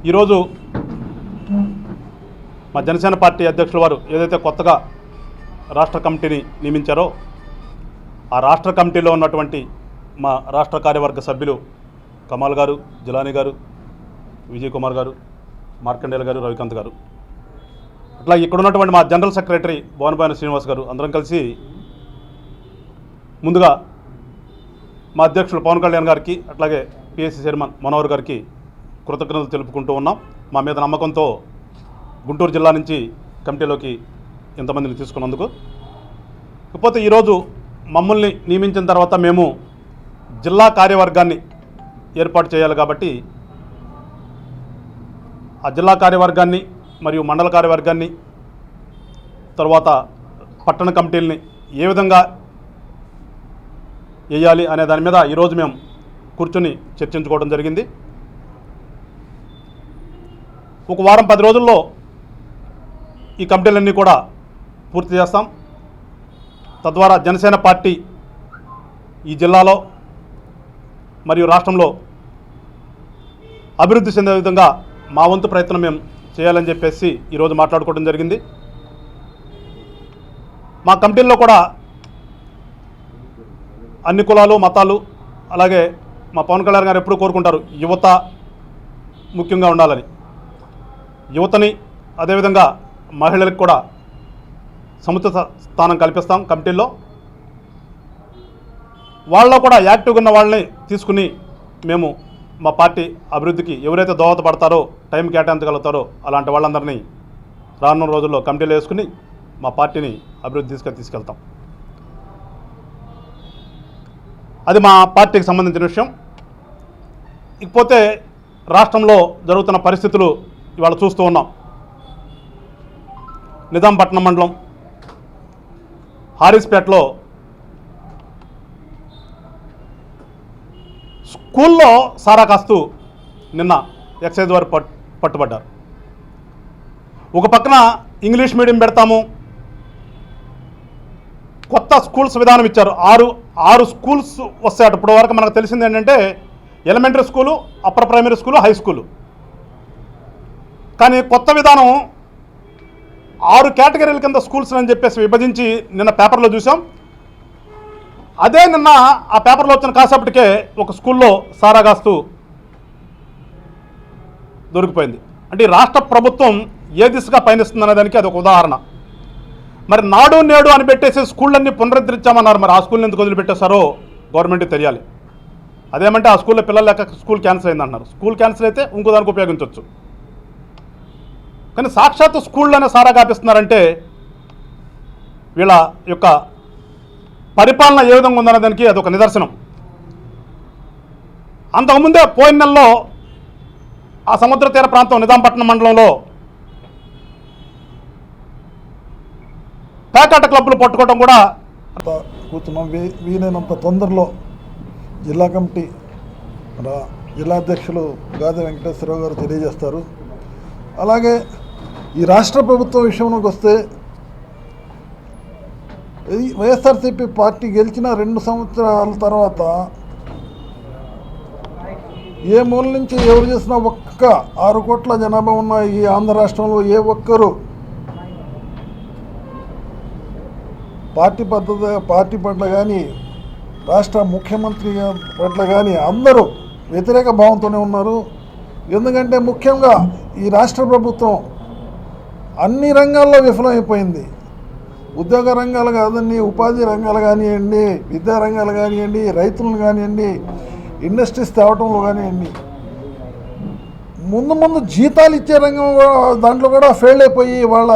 ఈరోజు మా జనసేన పార్టీ అధ్యక్షుల వారు ఏదైతే కొత్తగా రాష్ట్ర కమిటీని నియమించారో ఆ రాష్ట్ర కమిటీలో ఉన్నటువంటి మా రాష్ట్ర కార్యవర్గ సభ్యులు కమాల్ గారు, జిలానీ గారు, విజయ్ కుమార్ గారు, మార్కండేయులు గారు, రవికాంత్ గారు, అట్లా ఇక్కడ ఉన్నటువంటి మా జనరల్ సెక్రటరీ భువనబోయిన శ్రీనివాస్ గారు అందరం కలిసి ముందుగా మా అధ్యక్షులు పవన్ కళ్యాణ్ గారికి అట్లాగే పిఎస్సి చైర్మన్ మనోహర్ గారికి కృతజ్ఞతలు తెలుపుకుంటూ ఉన్నాం. మా మీద నమ్మకంతో గుంటూరు జిల్లా నుంచి కమిటీలోకి ఇంతమందిని తీసుకున్నందుకు. ఇకపోతే ఈరోజు మమ్మల్ని నియమించిన తర్వాత మేము జిల్లా కార్యవర్గాన్ని ఏర్పాటు చేయాలి కాబట్టి ఆ జిల్లా కార్యవర్గాన్ని మరియు మండల కార్యవర్గాన్ని తర్వాత పట్టణ కమిటీలని ఏ విధంగా వేయాలి అనే దాని మీద ఈరోజు మేము కూర్చొని చర్చించుకోవడం జరిగింది. ఒక వారం 10 రోజుల్లో ఈ కమిటీలన్నీ కూడా పూర్తి చేస్తాం. తద్వారా జనసేన పార్టీ ఈ జిల్లాలో మరియు రాష్ట్రంలో అభివృద్ధి చెందే విధంగా మా వంతు ప్రయత్నం మేము చేయాలని చెప్పేసి ఈరోజు మాట్లాడుకోవడం జరిగింది. మా కమిటీల్లో కూడా అన్ని కులాలు, మతాలు, అలాగే మా పవన్ కళ్యాణ్ గారు ఎప్పుడూ కోరుకుంటారు యువత ముఖ్యంగా ఉండాలని. యువతని అదేవిధంగా మహిళలకు కూడా సముచిత స్థానం కల్పిస్తాం కమిటీల్లో. వాళ్ళలో కూడా యాక్టివ్గా ఉన్న వాళ్ళని తీసుకుని మేము మా పార్టీ అభివృద్ధికి ఎవరైతే దోహదపడతారో, టైం కేటాయించగలుగుతారో అలాంటి వాళ్ళందరినీ రానున్న రోజుల్లో కమిటీలు వేసుకుని మా పార్టీని అభివృద్ధి తీసుకెళ్తాం. అది మా పార్టీకి సంబంధించిన విషయం. ఇకపోతే రాష్ట్రంలో జరుగుతున్న పరిస్థితులు ఇవాళ చూస్తూ ఉన్నాం. నిజాంపట్నం మండలం హారిస్పేటలో స్కూల్లో సారా కాస్తూ నిన్న ఎక్సైజ్ వారు పట్టుబడ్డారు. ఒక పక్కన ఇంగ్లీష్ మీడియం పెడతాము, కొత్త స్కూల్స్ విధానం ఇచ్చారు. ఆరు స్కూల్స్ వస్తాయట. ఇప్పుడు వరకు మనకు తెలిసింది ఏంటంటే elementary school, upper primary school, high school. కానీ కొత్త విధానం 6 కేటగిరీల కింద స్కూల్స్ అని చెప్పేసి విభజించి నిన్న పేపర్లో చూసాం. అదే నిన్న ఆ పేపర్లో వచ్చిన కాసేపటికే ఒక స్కూల్లో సారా కాస్తూ దొరికిపోయింది. అంటే రాష్ట్ర ప్రభుత్వం ఏ దిశగా పయనిస్తుందనే దానికి అది ఒక ఉదాహరణ. మరి నాడు నేడు అని పెట్టేసి స్కూళ్ళన్నీ పునరుద్ధరించామన్నారు. మరి ఆ స్కూల్ని ఎందుకు వదిలిపెట్టేశారో గవర్నమెంట్కి తెలియాలి. అదేమంటే ఆ స్కూల్లో పిల్లలు లేక స్కూల్ క్యాన్సిల్ అయిందంటున్నారు. స్కూల్ క్యాన్సిల్ అయితే ఇంకో దానికి ఉపయోగించవచ్చు. కానీ సాక్షాత్తు స్కూళ్ళనే సారా కాపిస్తున్నారంటే వీళ్ళ యొక్క పరిపాలన ఏ విధంగా ఉందనే దానికి అదొక నిదర్శనం. అంతకుముందే పోయిన నెలలో ఆ సముద్ర తీర ప్రాంతం నిజాంపట్నం మండలంలో పేకాట క్లబ్లు పట్టుకోవడం కూడా కూర్చున్నాం. వీలైనంత తొందరలో జిల్లా కమిటీ జిల్లా అధ్యక్షులు గాదె వెంకటేశ్వరరావు గారు తెలియజేస్తారు. అలాగే ఈ రాష్ట్ర ప్రభుత్వం విషయంలోకి వస్తే వైఎస్ఆర్సీపీ పార్టీ గెలిచిన 2 సంవత్సరాల తర్వాత ఏ మూల నుంచి ఎవరు చేసినా 6 కోట్ల జనాభా ఉన్న ఈ ఆంధ్ర రాష్ట్రంలో ఏ ఒక్కరు పార్టీ పట్ల కానీ రాష్ట్ర ముఖ్యమంత్రి పట్ల కానీ అందరూ వ్యతిరేక భావంతోనే ఉన్నారు. ఎందుకంటే ముఖ్యంగా ఈ రాష్ట్ర ప్రభుత్వం అన్ని రంగాల్లో విఫలమైపోయింది. ఉద్యోగ రంగాలు కాదండి, ఉపాధి రంగాలు కానివ్వండి, విద్యా రంగాలు కానివ్వండి, రైతులను కానివ్వండి, ఇండస్ట్రీస్ తేవటంలో కానివ్వండి, ముందు జీతాలు ఇచ్చే రంగం దాంట్లో కూడా ఫెయిల్ అయిపోయి వాళ్ళ